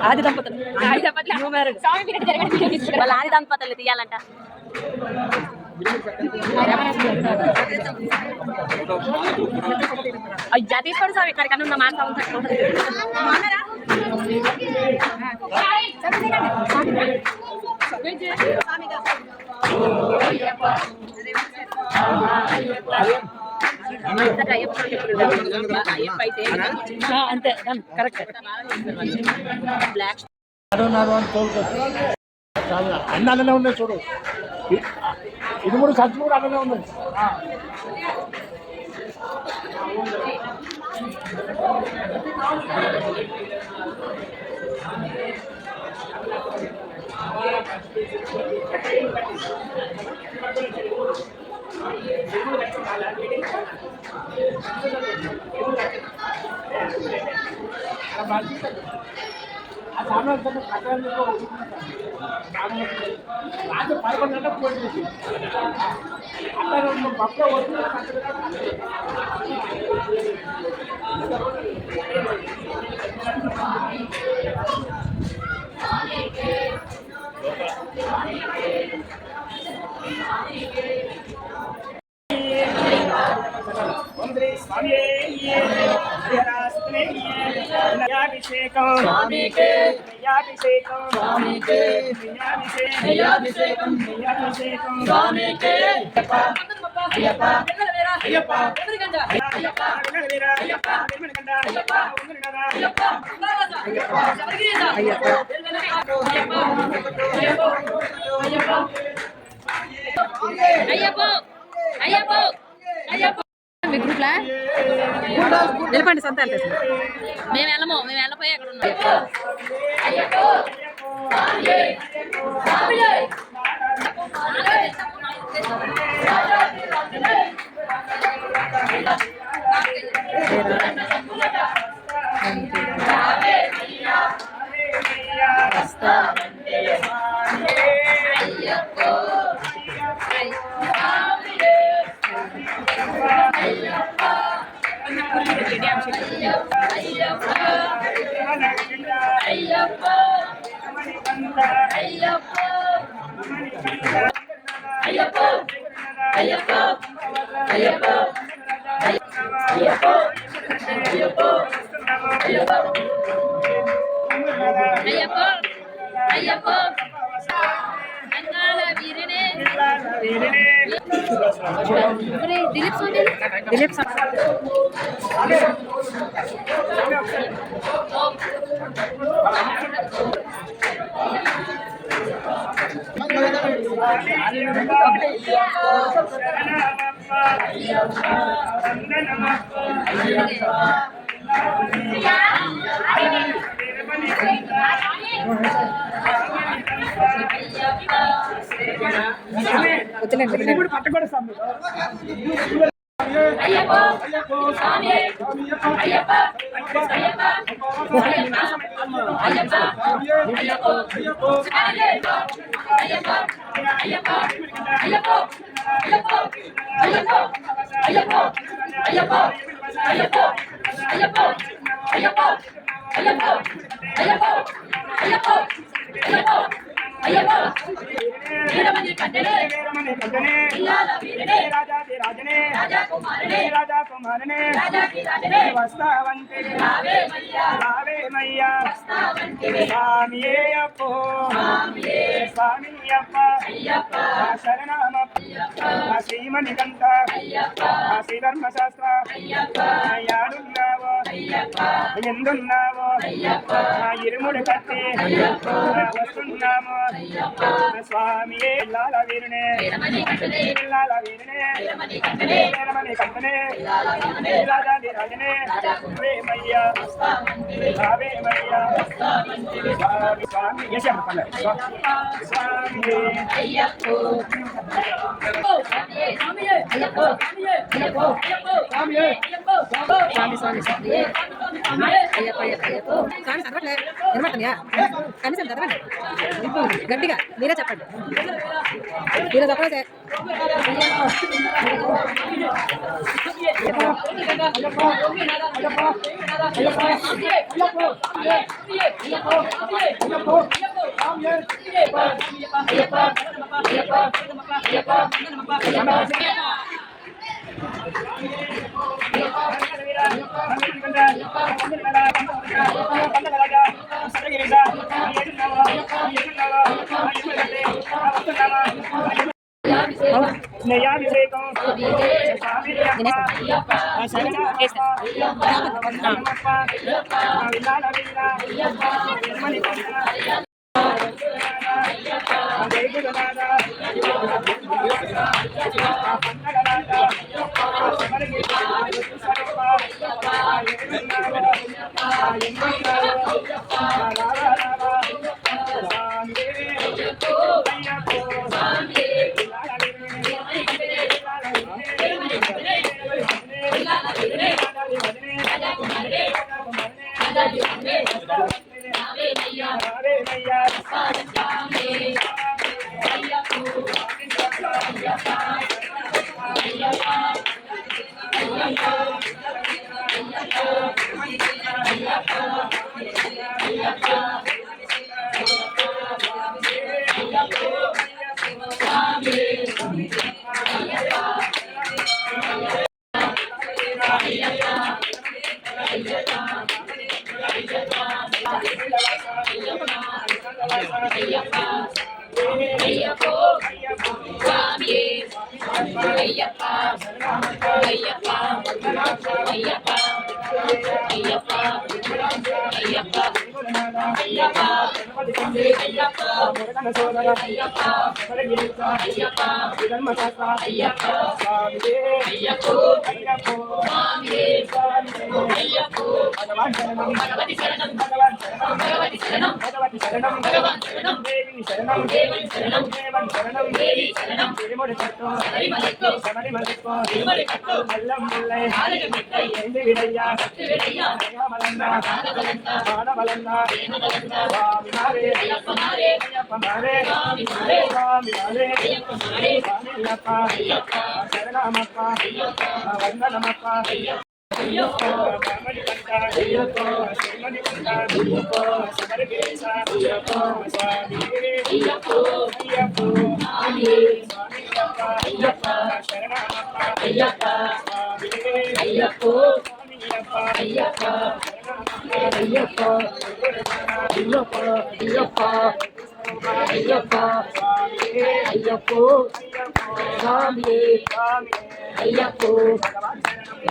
ఆది దంపతులు వాళ్ళ ఆది దంపతులు తీయాలంట. అయ్యా తీసుకోండి సార్, ఇక్కడికన్నా ఉన్న మాట అంతే కరెక్ట్. బ్లాక్ అన్నీ అలానే ఉన్నాయి చూడు, ఇది కూడా ఖర్చు కూడా అలానే ఉన్నాయి. రాత్రి 11 గంటలకు ఫోన్ చేసి అక్కడ పక్క నిలపండి సంతాలు. మేము వెళ్ళపోయి అక్కడ ఉన్నాం. दिलीप राजा कुमारने स्वामी श्रीमणिकंठ श्रीधर्मशास्त्र इरुमुड़ कट्टी वस्तुन्नामो स्वामी लाल वीरने वीरमणि कंपने राजा राजने वे मैया भावे मैया स्वामी यशम स्वामी स्वामी स्वामी అయ్యప్ప అయ్యప్ప అయ్యప్ప కానీ చదవట్లే వినబడుతున్నాయా కనీసం చదవండి గట్టిగా మీరే చెప్పండి మీరు చెప్పండి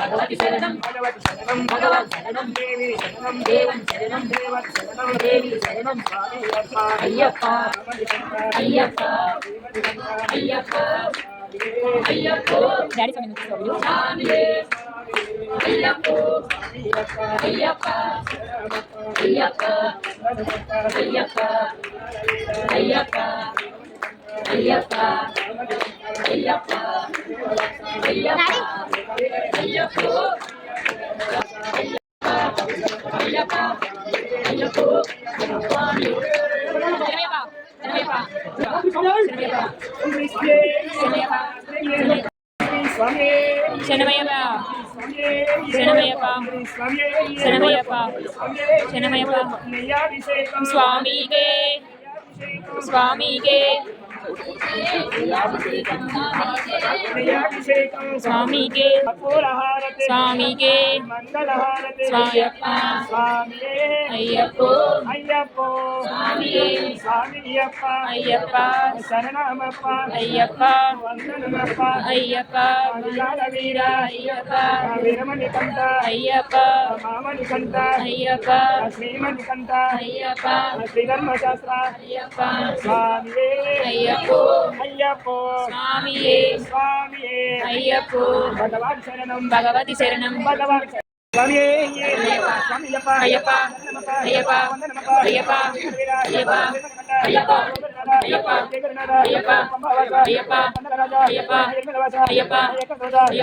భగవతి శరణం భగవతి శరణం భగవన్ శరణం దేవి శరణం దేవన్ శరణం దేవన్ శరణం దేవి శరణం అయ్యప్ప అయ్యప్ప అయ్యప్ప అయ్యప్ప డాడీ స్వామి అయ్యప్ప అయ్యప్ప అయ్యప్ప అయ్యప్ప అయ్యప్ప అయ్యప్ప అయ్యప్ప స్వామికే స్వామికే స్వామికే స్వామికే స్వాయప్ప అయ్యప్ప అయ్యప్ప అయ్యప్ప శరణమప్ప అయ్యప్ప వందనమప్ప అయ్యప్ప వీర అయ్యప్ప వీరమణి కంట అయ్యప్ప మామణి కంట అయ్యప్ప శ్రీమణి కంట అయ్యప్ప శ్రీధర్మశాస్త్ర అయ్యప్ప స్వామియే అయ్యప్ప అయ్యప్ప స్వామియే స్వామియే అయ్యప్ప భగవాన్ శరణం భగవతి శరణం భగవాన్ స్వామి అయ్యప్ప అయ్యప్ప అయ్యప్ప అయ్యప్ప అయ్యప్ప అయ్యప్ప అయ్యప్ప అయ్యప్ప అయ్యప్ప అయ్యప్ప అయ్యప్ప అయ్యప్ప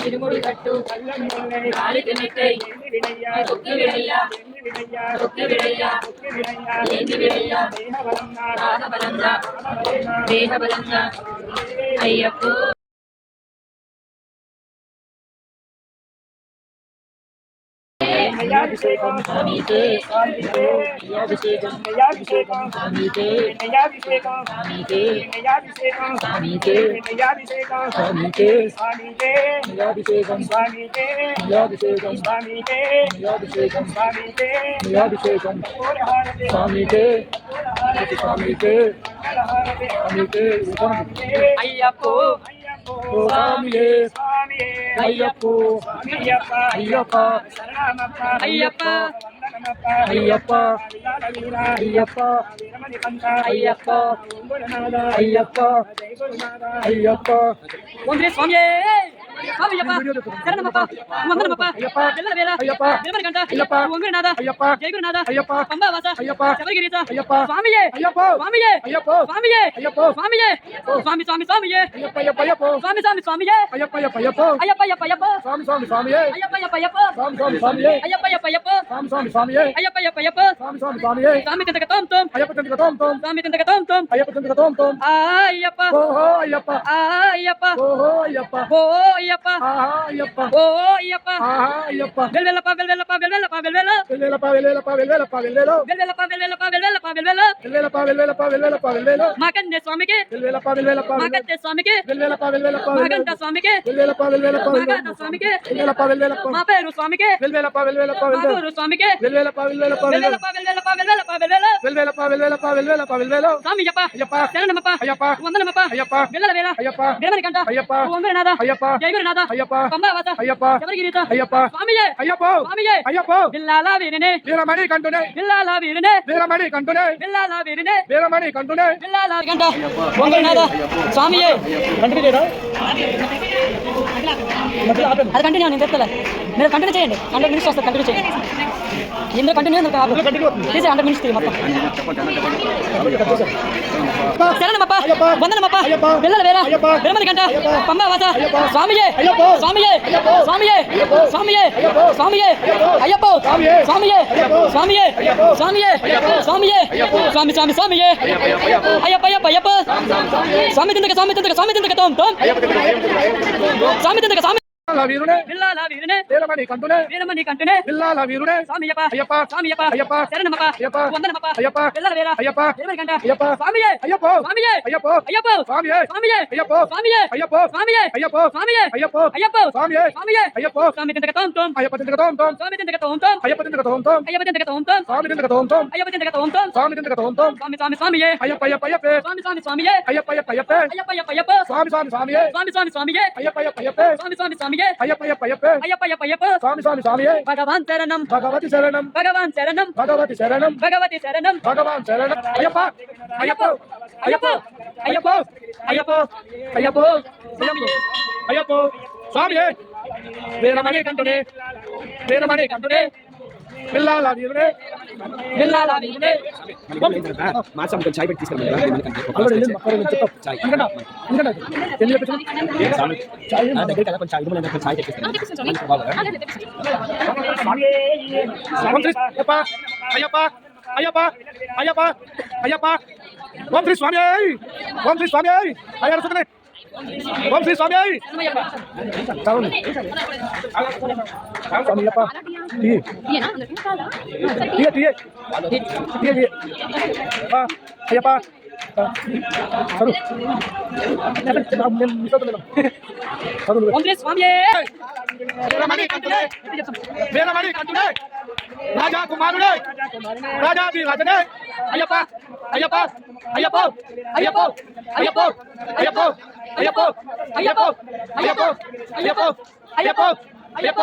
తిరుముడి కట్టు కాలికి నెట్టై తొక్కి విడయ్యా తొక్కి విడయ్యా ఏంది విడయ్యా రాధబలంగా దేహబలంగా అయ్యప్ప అభిషేకం స్వామికే అభిషేకం స్వామికే స్వామికే స్వామికే స్వామికే అభిషేకం అభిషేకం అభిషేకం అభిషేకం స్వామికే స్వామికే స్వామికే అయ్యప్పో స్వామియే అయ్యప్ప అయ్యప్ప అయ్యప్ప అయ్యప్ప అయ్యప్ప అయ్యప్ప అయ్యప్ప అయ్యప్ప ఓం శ్రీ స్వామియే స్వామియప్ప శరణమప్ప వందనమప్ప అయ్యప్ప వెల్లల వేళ అయ్యప్ప వెలువరి గంట అయ్యప్ప వంగనాథ అయ్యప్ప జయ గురునాథ అయ్యప్ప పంబావాస అయ్యప్ప శబరిగిరీశ అయ్యప్ప స్వామియే అయ్యప్ప స్వామియే అయ్యప్ప స్వామియే అయ్యప్ప స్వామియే స్వామి స్వామి స్వామియే అయ్యప్ప అయ్యప్ప అయ్యప్ప స్వామి స్వామి స్వామియే అయ్యప్ప అయ్యప్ప అయ్యప్ప అయ్యప్ప అయ్యప్ప అయ్యప్ప స్వామి స్వామి స్వామియే అయ్యప్ప అయ్యప్ప అయ్యప్ప స్వామి స్వామి స్వామియే అయ్యప్ప అయ్యప్ప అయ్యప్ప స్వామి స్వామి స్వామియే అయ్యప్ప అయ్యప్ప అయ్యప్ప స్వామి స్వామి స్వామియే స్వామి తింతక తోం తోం అయ్యప్ప తండ్రి తోం తోం స్వామి తింతక తోం తోం అయ్యప్ప తండ్రి తోం తోం అయ్యప్ప ఓహో అయ్యప్ప అయ్యప్ప ఓహో అయ్యప్ప ఓ అయ్యప్ప ఆహా అయ్యప్ప ఓ అయ్యప్ప ఆహా అయ్యప్ప వెల్వెల్లప్ప వెల్వెల్లప్ప వెల్వెల్లప్ప వెల్వెల్ల వెల్లెలప వెల్లెలప వెల్లెలప వెల్లెలో వెల్వెల్లప్ప వెల్వెల్లప్ప వెల్వెల్లప్ప వెల్వెల్ల వెల్లెలప వెల్లెలప వెల్లెలప వెల్లెలో మాకందే స్వామికి వెల్లెలప వెల్లెలప మాకందే స్వామికి వెల్లెలప వెల్లెలప మాకంద స్వామికి వెల్లెలప వెల్లెలప మాకంద స్వామికి వెల్లెలప వెల్లెలప మా పేరు స్వామికి వెల్లెలప వెల్లెలప మా గురు స్వామికి వెల్లెలప వెల్లెలప వెల్వెల్లప్ప వెల్వెల్లప్ప వెల్వెల్లప్ప వెల్వెల్ల వెల్లెలప వెల్లెలప వెల్లెలప వెల్లెలో స్వామియప్ప అయ్యప్ప శరణమప్ప అయ్యప్ప వందనమప్ప అయ్యప్ప వెల్లల వేళ అయ్యప్ప విరమణి కంట అయ్యప్ప వంగనాథ అయ్యప్ప జయ గురునాథ అయ్యప్ప పంబావాస అయ్యప్ప శబరిగిరీశ అయ్యప్ప స్వామియే అయ్యప్ప స్వామియే అయ్యప్ప బిల్లాల వీరినే వీరమణి కంటునే బిల్లాల వీరినే వీరమణి కంటునే బిల్లాల వీరినే వీరమణి కంటునే బిల్లాల గంట వంగనాథ స్వామియే అది కంటిన్యూ నేను చెప్తా మీరు కంటిన్యూ చేయండి 100 మినిట్స్ వస్తుంది కంటిన్యూ చేయండి ఇందులో కంటిన్యూ తీసే 100 మినిట్స్ మొత్తం శరణమప్ప వందనమప్ప పిల్లల వేర విరమణి గంట పంబావాస స్వామియే స్వామియే స్వామియే స్వామియే స్వామియే అయ్యప్ప స్వామియే స్వామియే స్వామియే స్వామియే స్వామి స్వామి స్వామియే అయ్యప్ప అయ్యప్ప అయ్యప్ప స్వామి తిందక స్వామి తిందక స్వామి తిందక తోం తోం స్వామి తిందక స్వామి వీరుడే బిల్లాల వీరునే వీరమణి కంటునే వీరమణి కంటనే బిల్లాల వీరుడే స్వామియప్ప అయ్యప్ప స్వామియప్ప అయ్యప్ప శరణమప్ప అయ్యప్ప వందనమప్ప అయ్యప్ప పిల్లల వేర అయ్యప్ప విరమణి గంట అయ్యప్ప స్వామియే అయ్యప్ప స్వామియే అయ్యప్ప అయ్యప్ప స్వామియే స్వామియే అయ్యప్ప స్వామియే అయ్యప్ప స్వామియే అయ్యప్ప స్వామియే అయ్యప్ప అయ్యప్ప స్వామియే స్వామియే అయ్యప్ప స్వామి తిందక తోం తోం అయ్యప్ప తిందక తోం తోం స్వామి తిందక తోం తోం అయ్యప్ప తిందక తోం తోం అయ్యప్ప తిందక తోం తోం స్వామి తిందక తోం తోం అయ్యప్ప తిందక తోం తోం స్వామి తిందక తోం తోం స్వామి స్వామి స్వామియే అయ్యప్ప అయ్యప్ప అయ్యప్ప స్వామి స్వామి స్వామియే అయ్యప్ప అయ్యప్ప అయ్యప్ప అయ్యప్ప అయ్యప్ప అయ్యప్ప స్వామి స్వామి స్వామియే స్వామి స్వామి స్వామియే అయ్యప్ప అయ్యప్ప అయ్యప్ప స్వామి స్వామి స్వామియే అయ్యప్ప అయ్యప్ప అయ్యప్ప అయ్యప్ప అయ్యప్ప అయ్యప్ప స్వామి స్వామి స్వామియే భగవాన్ శరణం భగవతి శరణం భగవాన్ శరణం భగవతి శరణం భగవతి శరణం భగవాన్ శరణం అయ్యప్ప అయ్యప్ప అయ్యప్ప అయ్యప్ప అయ్యప్ప అయ్యప్ప అయ్యప్ప స్వామియే వీరమణి కంటునే వీరమణి కంటునే పిల్లాల వీరుడే బిల్లాల వీరునే మాసం కొంచెం చాయ్ పెట్టి తీసుకెళ్ళి చాయ్ దగ్గర కదా కొంచెం చాయ్ కొంచెం చాయ్ తెప్పిస్తాను అయ్యప్ప అయ్యప్ప అయ్యప్ప అయ్యప్ప అయ్యప్ప ఓం శ్రీ స్వామి ఓం శ్రీ స్వామి అయ్యారు సుఖనే ఓం శ్రీ స్వామి స్వామి అయ్యప్ప అయ్యప్ప ఓం శ్రీ స్వామియే వీరమణి కంటునే రాజా కుమారుడే రాజాది రాజనే అయ్యప్ప అయ్యప్ప అయ్యప్ప అయ్యప్ప అయ్యప్ప అయ్యప్ప అయ్యప్ప అయ్యప్ప అయ్యప్ప అయ్యప్ప అయ్యప్ప అయ్యప్ప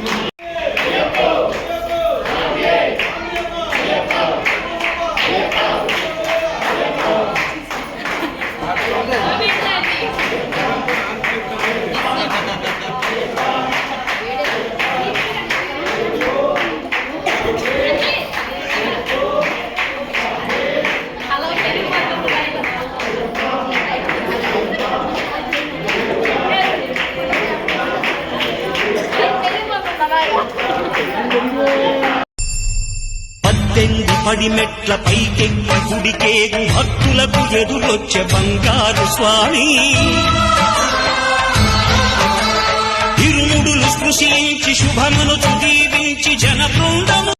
పద్దెంది పడిమెట్ల పైకెక్కి గుడికేగు భక్తులకు ఎదురొచ్చే బంగారు స్వామి ఇరుముడులు స్పృశించి శుభమును దీవించి జన బృందము